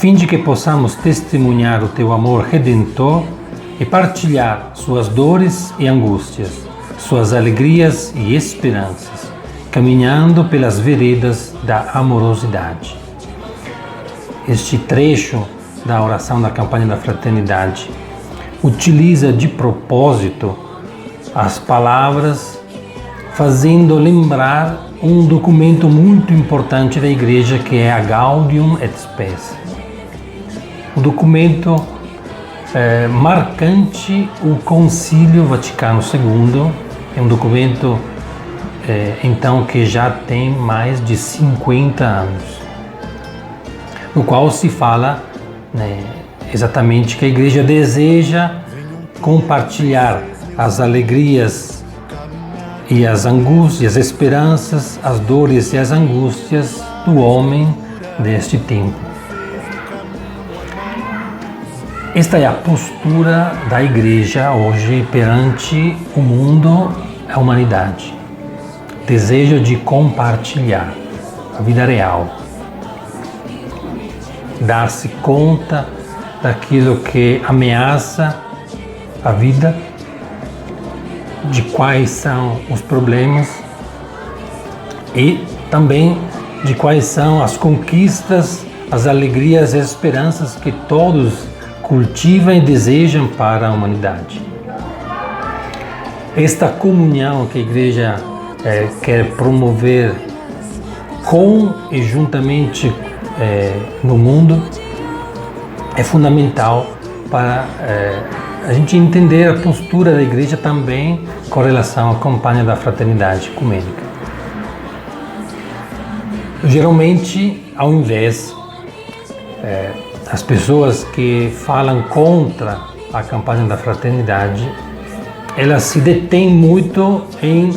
fim de que possamos testemunhar o teu amor redentor e partilhar suas dores e angústias, suas alegrias e esperanças, caminhando pelas veredas da amorosidade. Este trecho da oração da campanha da fraternidade utiliza de propósito as palavras, fazendo lembrar um documento muito importante da Igreja, que é a Gaudium et Spes. Um documento marcante, o Concílio Vaticano II, é um documento então que já tem mais de 50 anos, no qual se fala exatamente que a Igreja deseja compartilhar as alegrias e as angústias, as esperanças, as dores e as angústias do homem deste tempo. Esta é a postura da Igreja hoje perante o mundo, a humanidade. Desejo de compartilhar a vida real, dar-se conta daquilo que ameaça a vida, de quais são os problemas e também de quais são as conquistas, as alegrias e as esperanças que todos cultivam e desejam para a humanidade. Esta comunhão que a Igreja quer promover com e juntamente no mundo é fundamental para a gente entender a postura da Igreja também com relação à campanha da fraternidade ecumênica. Geralmente, ao invés as pessoas que falam contra a campanha da fraternidade, elas se detêm muito em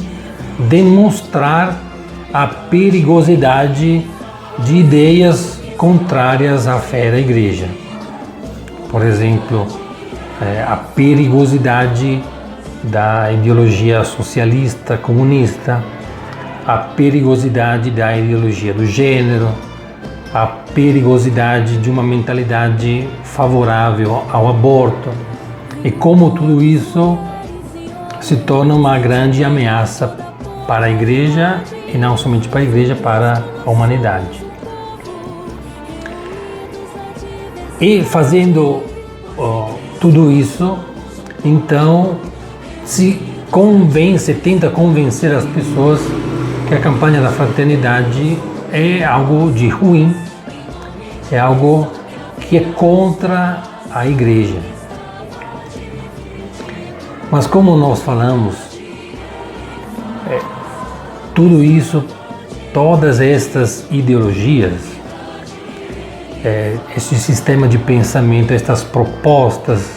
demonstrar a perigosidade de ideias contrárias à fé da Igreja. Por exemplo, a perigosidade da ideologia socialista, comunista, a perigosidade da ideologia do gênero, a perigosidade de uma mentalidade favorável ao aborto, e como tudo isso se torna uma grande ameaça para a Igreja, e não somente para a Igreja, para a humanidade. E fazendo tudo isso, então se tenta convencer as pessoas que a campanha da fraternidade é algo de ruim, é algo que é contra a Igreja. Mas como nós falamos, tudo isso, todas estas ideologias, esse sistema de pensamento, estas propostas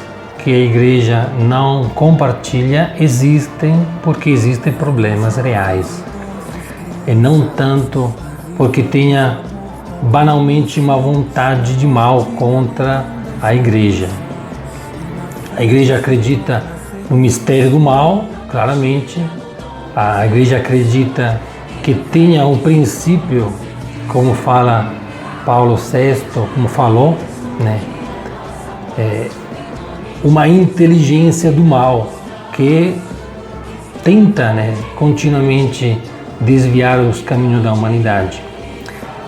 que a Igreja não compartilha, existem porque existem problemas reais. E não tanto porque tenha banalmente uma vontade de mal contra a Igreja. A Igreja acredita no mistério do mal, claramente. A Igreja acredita que tenha um princípio, como fala Paulo VI, como falou, uma inteligência do mal que tenta continuamente desviar os caminhos da humanidade.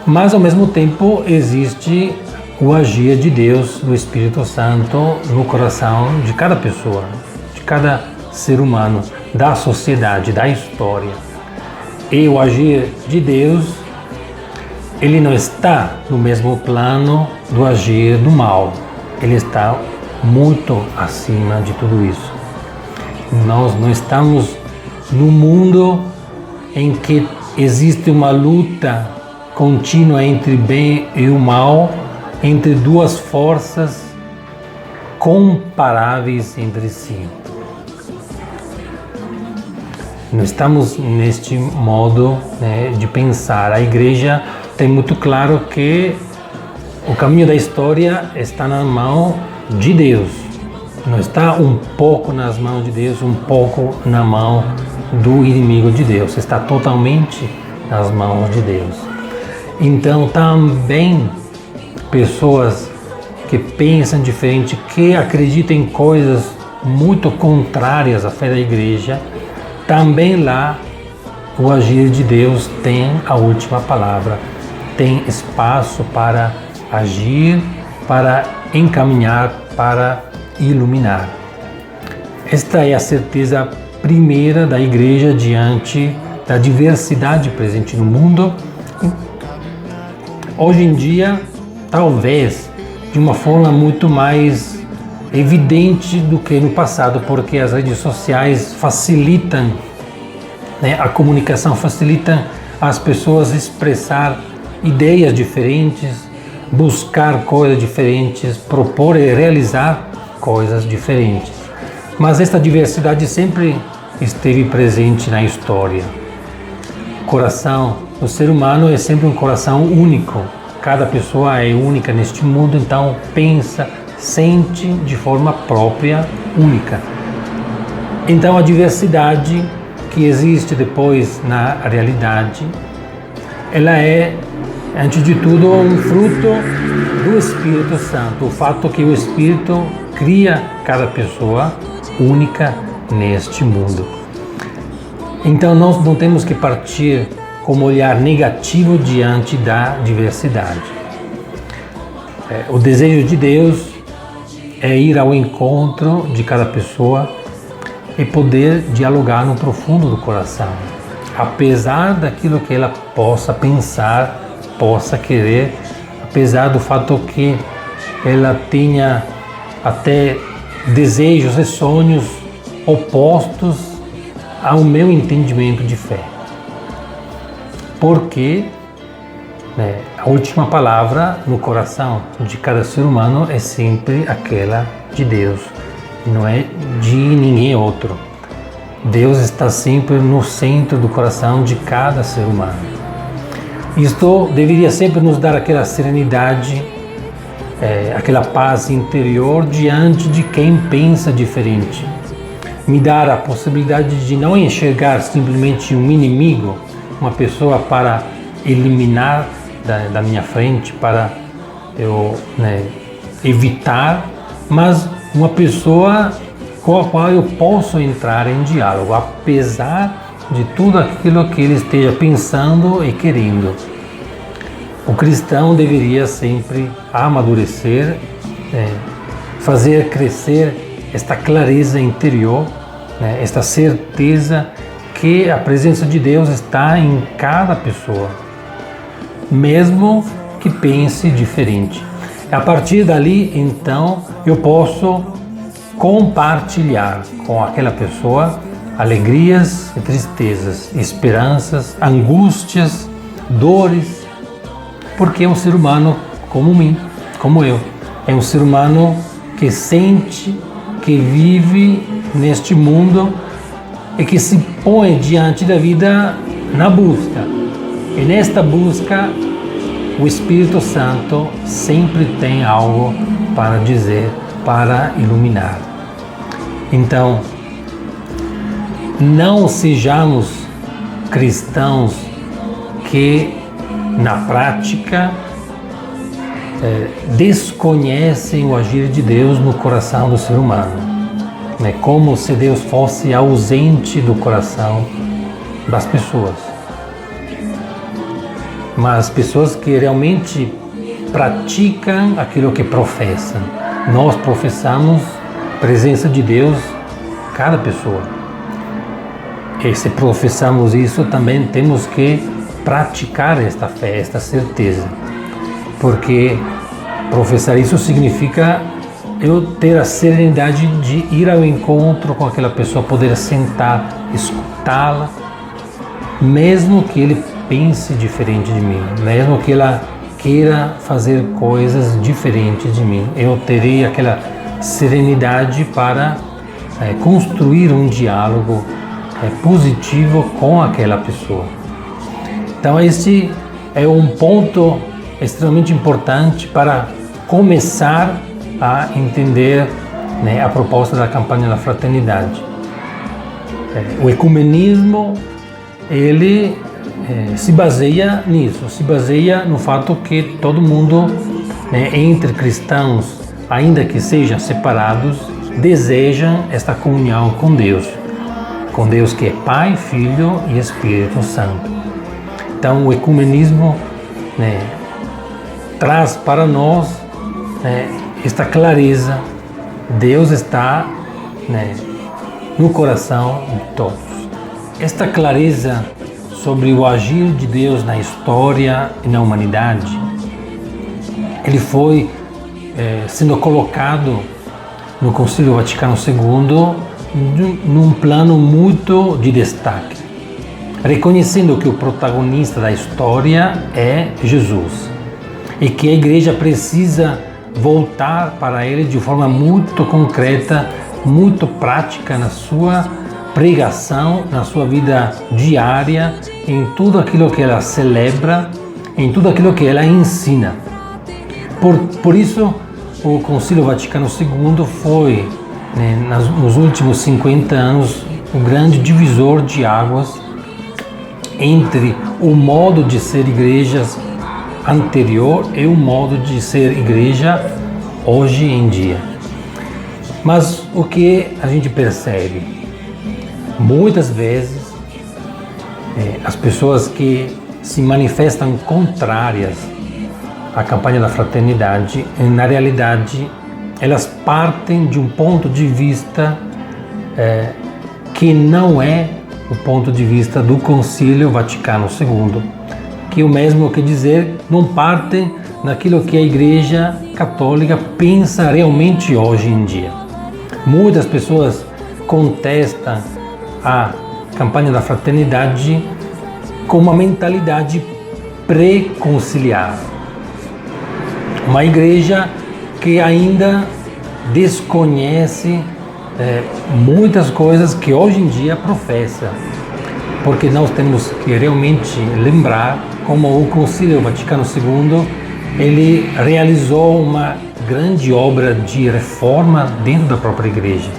Mas ao mesmo tempo existe o agir de Deus, do Espírito Santo no coração de cada pessoa, de cada ser humano, da sociedade, da história. E o agir de Deus, ele não está no mesmo plano do agir do mal. Ele está muito acima de tudo isso. Nós não estamos no mundo em que existe uma luta contínua entre o bem e o mal, entre duas forças comparáveis entre si. Não estamos neste modo de pensar. A Igreja tem muito claro que o caminho da história está na mão de Deus. Não está um pouco nas mãos de Deus, um pouco na mão do inimigo de Deus. Está totalmente nas mãos de Deus. Então também pessoas que pensam diferente, que acreditam em coisas muito contrárias à fé da igreja, também lá o agir de Deus tem a última palavra, tem espaço para agir, para encaminhar, para iluminar. Esta é a certeza primeira da igreja diante da diversidade presente no mundo. Hoje em dia, talvez de uma forma muito mais evidente do que no passado, porque as redes sociais facilitam, né, a comunicação, facilitam as pessoas expressar ideias diferentes, buscar coisas diferentes, propor e realizar coisas diferentes. Mas esta diversidade sempre esteve presente na história. O coração do ser humano é sempre um coração único. Cada pessoa é única neste mundo, então pensa, sente de forma própria, única. Então a diversidade que existe depois na realidade, ela é, antes de tudo, um fruto do Espírito Santo. O fato que o Espírito cria cada pessoa única neste mundo. Então nós não temos que partir com um olhar negativo diante da diversidade. O desejo de Deus é ir ao encontro de cada pessoa e poder dialogar no profundo do coração, apesar daquilo que ela possa pensar, possa querer, apesar do fato que ela tenha até desejos e sonhos opostos ao meu entendimento de fé. Porque a última palavra no coração de cada ser humano é sempre aquela de Deus, não é de ninguém outro. Deus está sempre no centro do coração de cada ser humano. Isto deveria sempre nos dar aquela serenidade, aquela paz interior diante de quem pensa diferente. Me dar a possibilidade de não enxergar simplesmente um inimigo, uma pessoa para eliminar da minha frente, para eu evitar, mas uma pessoa com a qual eu posso entrar em diálogo, apesar de tudo aquilo que ele esteja pensando e querendo. O cristão deveria sempre amadurecer, fazer crescer esta clareza interior, esta certeza que a presença de Deus está em cada pessoa, mesmo que pense diferente. A partir dali, então, eu posso compartilhar com aquela pessoa alegrias e tristezas, esperanças, angústias, dores, porque é um ser humano como mim, como eu. É um ser humano que sente, que vive neste mundo e que se põe diante da vida na busca. E nesta busca, o Espírito Santo sempre tem algo para dizer, para iluminar. Então, não sejamos cristãos que, na prática, desconhecem o agir de Deus no coração do ser humano. Como se Deus fosse ausente do coração das pessoas. Mas pessoas que realmente praticam aquilo que professam. Nós professamos a presença de Deus em cada pessoa. E se professamos isso, também temos que praticar esta fé, esta certeza. Porque professar isso significa eu ter a serenidade de ir ao encontro com aquela pessoa, poder sentar, escutá-la, mesmo que ele pense diferente de mim, mesmo que ela queira fazer coisas diferentes de mim, eu terei aquela serenidade para construir um diálogo positivo com aquela pessoa. Então este é um ponto extremamente importante para começar a entender a proposta da campanha da fraternidade. O ecumenismo, ele se baseia nisso, se baseia no fato que todo mundo, entre cristãos ainda que sejam separados, desejam esta comunhão com Deus que é Pai, Filho e Espírito Santo. Então o ecumenismo, né, traz para nós, né, esta clareza. Deus está, né, no coração de todos. Esta clareza sobre o agir de Deus na história e na humanidade, ele foi sendo colocado no Concílio Vaticano II num plano muito de destaque, reconhecendo que o protagonista da história é Jesus e que a Igreja precisa voltar para ele de forma muito concreta, muito prática na sua pregação, na sua vida diária, em tudo aquilo que ela celebra, em tudo aquilo que ela ensina. Por isso, o Concílio Vaticano II foi, né, nos últimos 50 anos, o grande divisor de águas entre o modo de ser igrejas anterior e o modo de ser igreja hoje em dia. Mas o que a gente percebe? Muitas vezes as pessoas que se manifestam contrárias à campanha da fraternidade, na realidade, elas partem de um ponto de vista que não é o ponto de vista do Concílio Vaticano II, que o mesmo quer dizer, não partem daquilo que a Igreja Católica pensa realmente hoje em dia. Muitas pessoas contestam a campanha da fraternidade com uma mentalidade pré-conciliar. Uma igreja que ainda desconhece muitas coisas que hoje em dia professa, porque nós temos que realmente lembrar como o Concílio Vaticano II ele realizou uma grande obra de reforma dentro da própria igreja.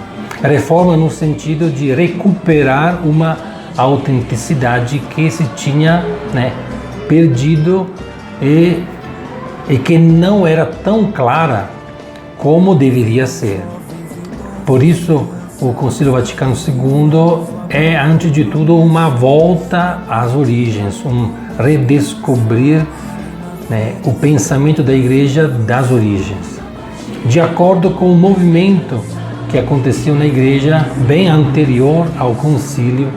Reforma no sentido de recuperar uma autenticidade que se tinha, né, perdido e que não era tão clara como deveria ser. Por isso, o Concílio Vaticano II é, antes de tudo, uma volta às origens, um redescobrir, né, o pensamento da Igreja das origens, de acordo com o movimento que aconteceu na Igreja bem anterior ao concílio.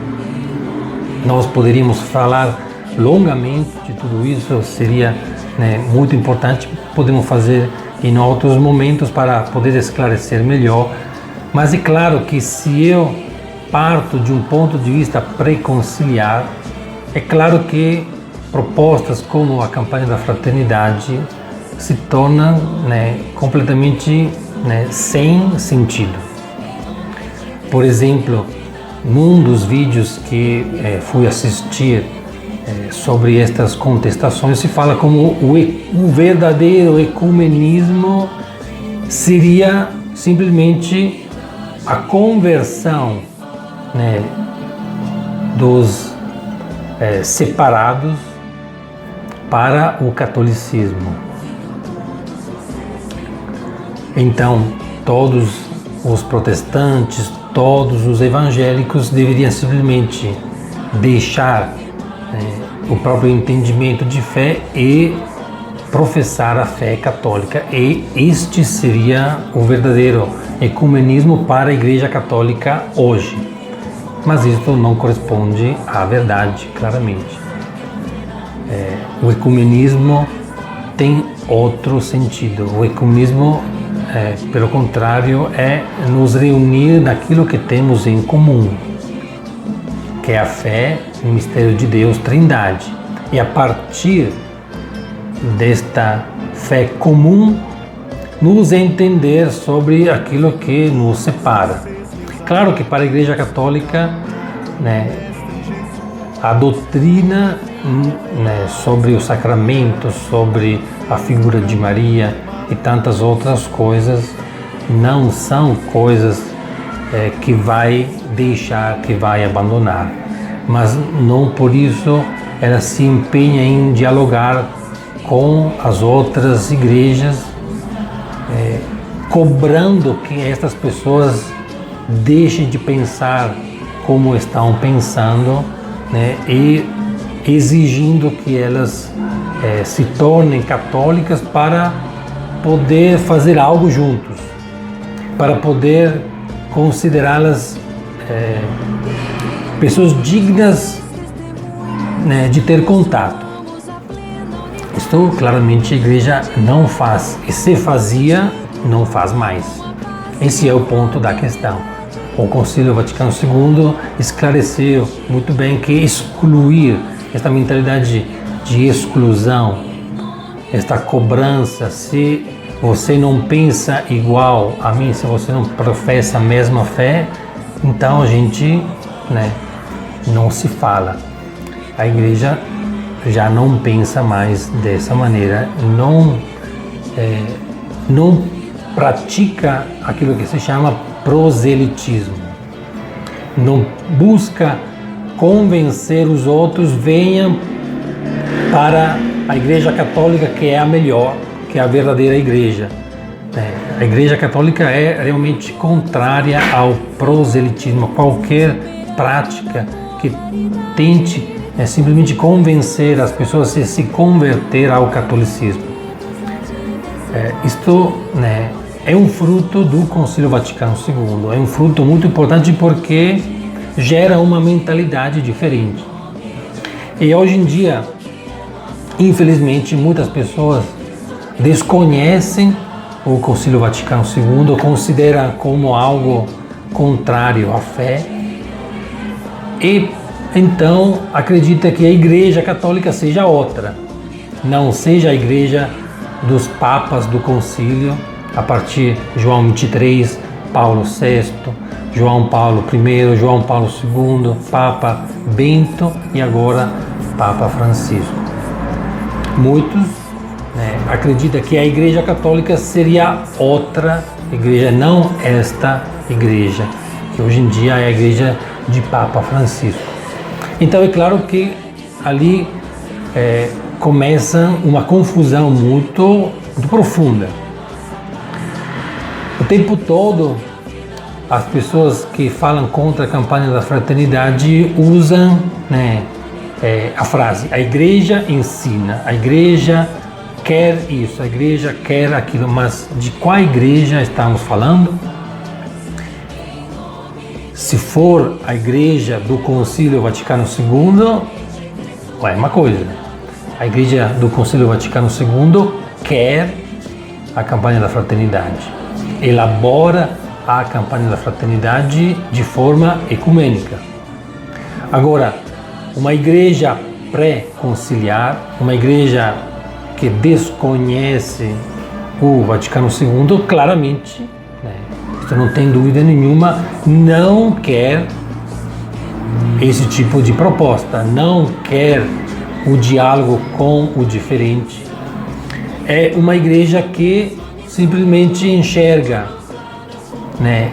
Nós poderíamos falar longamente de tudo isso, seria, né, muito importante, podemos fazer em outros momentos para poder esclarecer melhor, mas é claro que se eu parto de um ponto de vista pré-conciliar, é claro que propostas como a campanha da fraternidade se tornam, né, completamente, né, sem sentido. Por exemplo, num dos vídeos que fui assistir sobre estas contestações, se fala como o verdadeiro ecumenismo seria simplesmente a conversão, né, dos separados para o catolicismo. Então, todos os protestantes, todos os evangélicos deveriam simplesmente deixar o próprio entendimento de fé e professar a fé católica, e este seria o verdadeiro ecumenismo para a Igreja Católica hoje. Mas isso não corresponde à verdade, claramente. O ecumenismo tem outro sentido. O ecumenismo, pelo contrário, é nos reunir naquilo que temos em comum, que é a fé no mistério de Deus, Trindade. E a partir desta fé comum, nos entender sobre aquilo que nos separa. Claro que para a Igreja Católica, né, a doutrina, né, sobre os sacramentos, sobre a figura de Maria e tantas outras coisas, não são coisas que vai deixar, que vai abandonar. Mas não por isso ela se empenha em dialogar com as outras igrejas cobrando que estas pessoas deixem de pensar como estão pensando, né, e exigindo que elas se tornem católicas para poder fazer algo juntos, para poder considerá-las pessoas dignas, né, de ter contato. Isto claramente a igreja não faz, e se fazia, não faz mais. Esse é o ponto da questão. O Concílio Vaticano II esclareceu muito bem que excluir, esta mentalidade de exclusão, esta cobrança, se você não pensa igual a mim, se você não professa a mesma fé, então a gente, né, não se fala. A igreja já não pensa mais dessa maneira, não pratica aquilo que se chama proselitismo, não busca convencer os outros, venham para a Igreja Católica, que é a melhor, que é a verdadeira igreja. A Igreja Católica é realmente contrária ao proselitismo, a qualquer prática que tente simplesmente convencer as pessoas a se converter ao catolicismo. Isto, né, é um fruto do Concílio Vaticano II, é um fruto muito importante porque gera uma mentalidade diferente. E hoje em dia, infelizmente, muitas pessoas desconhecem o Concílio Vaticano II, consideram como algo contrário à fé e então acredita que a Igreja Católica seja outra, não seja a Igreja dos Papas do Concílio, a partir de João 23, Paulo VI, João Paulo I, João Paulo II, Papa Bento e agora Papa Francisco. Muitos, né, acreditam que a Igreja Católica seria outra igreja, não esta igreja, que hoje em dia é a igreja de Papa Francisco. Então é claro que ali começa uma confusão muito profunda. O tempo todo as pessoas que falam contra a campanha da fraternidade usam, né, a frase: a igreja ensina, a igreja quer isso, a igreja quer aquilo. Mas de qual igreja estamos falando? Se for a igreja do Concílio Vaticano II, é uma coisa. A igreja do Concílio Vaticano II quer a campanha da fraternidade, elabora a campanha da fraternidade de forma ecumênica. Agora, uma igreja pré-conciliar, uma igreja que desconhece o Vaticano II, claramente, né, isso não tem dúvida nenhuma, não quer esse tipo de proposta, não quer o diálogo com o diferente. É uma igreja que simplesmente enxerga, né,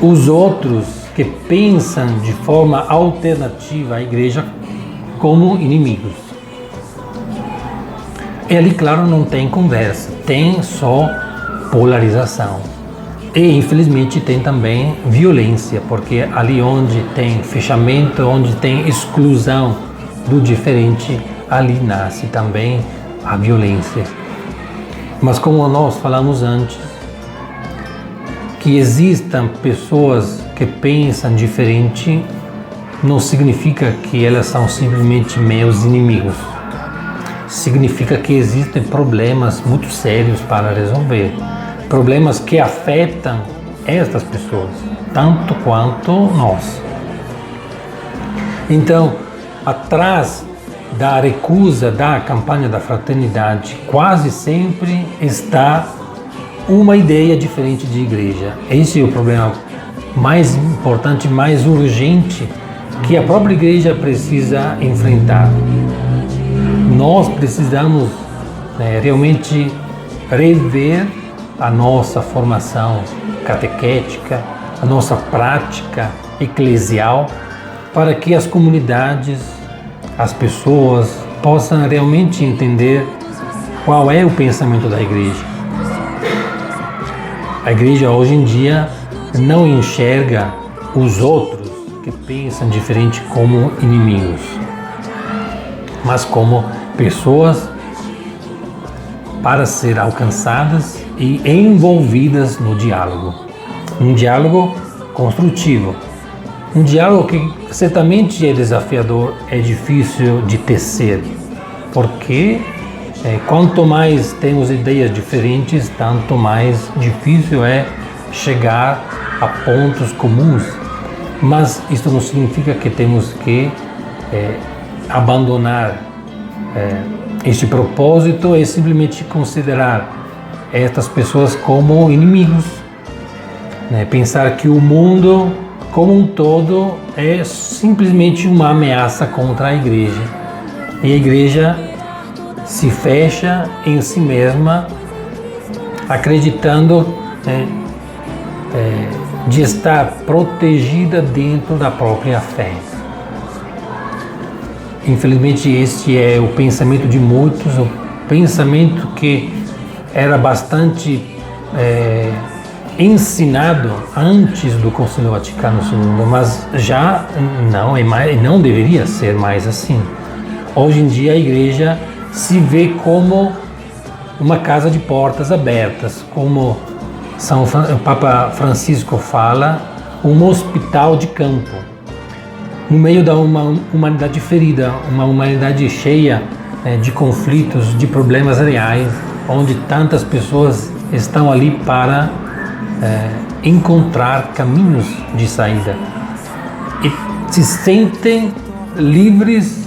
os outros que pensam de forma alternativa à igreja como inimigos. E ali, claro, não tem conversa, tem só polarização. E, infelizmente, tem também violência, porque ali onde tem fechamento, onde tem exclusão do diferente, ali nasce também a violência. Mas como nós falamos antes, que existam pessoas que pensam diferente não significa que elas são simplesmente meus inimigos. Significa que existem problemas muito sérios para resolver. Problemas que afetam estas pessoas, tanto quanto nós. Então, atrás da recusa da campanha da fraternidade, quase sempre está uma ideia diferente de igreja. Esse é o problema mais importante, mais urgente, que a própria igreja precisa enfrentar. Nós precisamos, realmente rever a nossa formação catequética, a nossa prática eclesial, para que as comunidades, as pessoas possam realmente entender qual é o pensamento da igreja. A igreja hoje em dia não enxerga os outros que pensam diferente como inimigos, mas como pessoas para ser alcançadas e envolvidas no diálogo. Um diálogo construtivo. Um diálogo que certamente é desafiador, é difícil de tecer, porque quanto mais temos ideias diferentes, tanto mais difícil é chegar a pontos comuns. Mas isso não significa que temos que abandonar este propósito e simplesmente considerar estas pessoas como inimigos. Pensar que o mundo como um todo é simplesmente uma ameaça contra a igreja. E a igreja se fecha em si mesma, acreditando de estar protegida dentro da própria fé. Infelizmente, este é o pensamento de muitos, o pensamento que era bastante ensinado antes do Concílio Vaticano II, mas já não é mais, não deveria ser mais assim. Hoje em dia a igreja se vê como uma casa de portas abertas, como o Papa Francisco fala, um hospital de campo, no meio da uma humanidade ferida, uma humanidade cheia de conflitos, de problemas reais, onde tantas pessoas estão ali para encontrar caminhos de saída e se sentem livres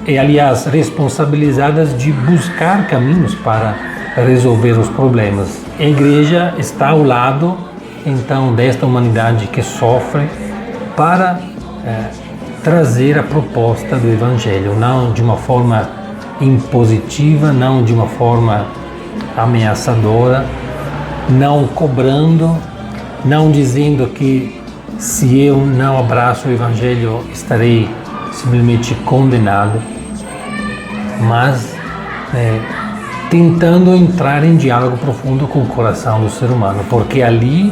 e, aliás, responsabilizadas de buscar caminhos para resolver os problemas. A igreja está ao lado, então, desta humanidade que sofre para trazer a proposta do Evangelho, não de uma forma impositiva, não de uma forma ameaçadora, não cobrando, não dizendo que se eu não abraço o Evangelho estarei simplesmente condenado, mas tentando entrar em diálogo profundo com o coração do ser humano, porque ali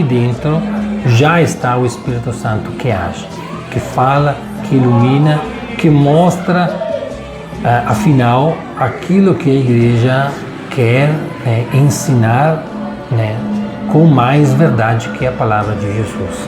dentro já está o Espírito Santo que age, que fala, que ilumina, que mostra, afinal, aquilo que a igreja quer ensinar com mais verdade que a palavra de Jesus.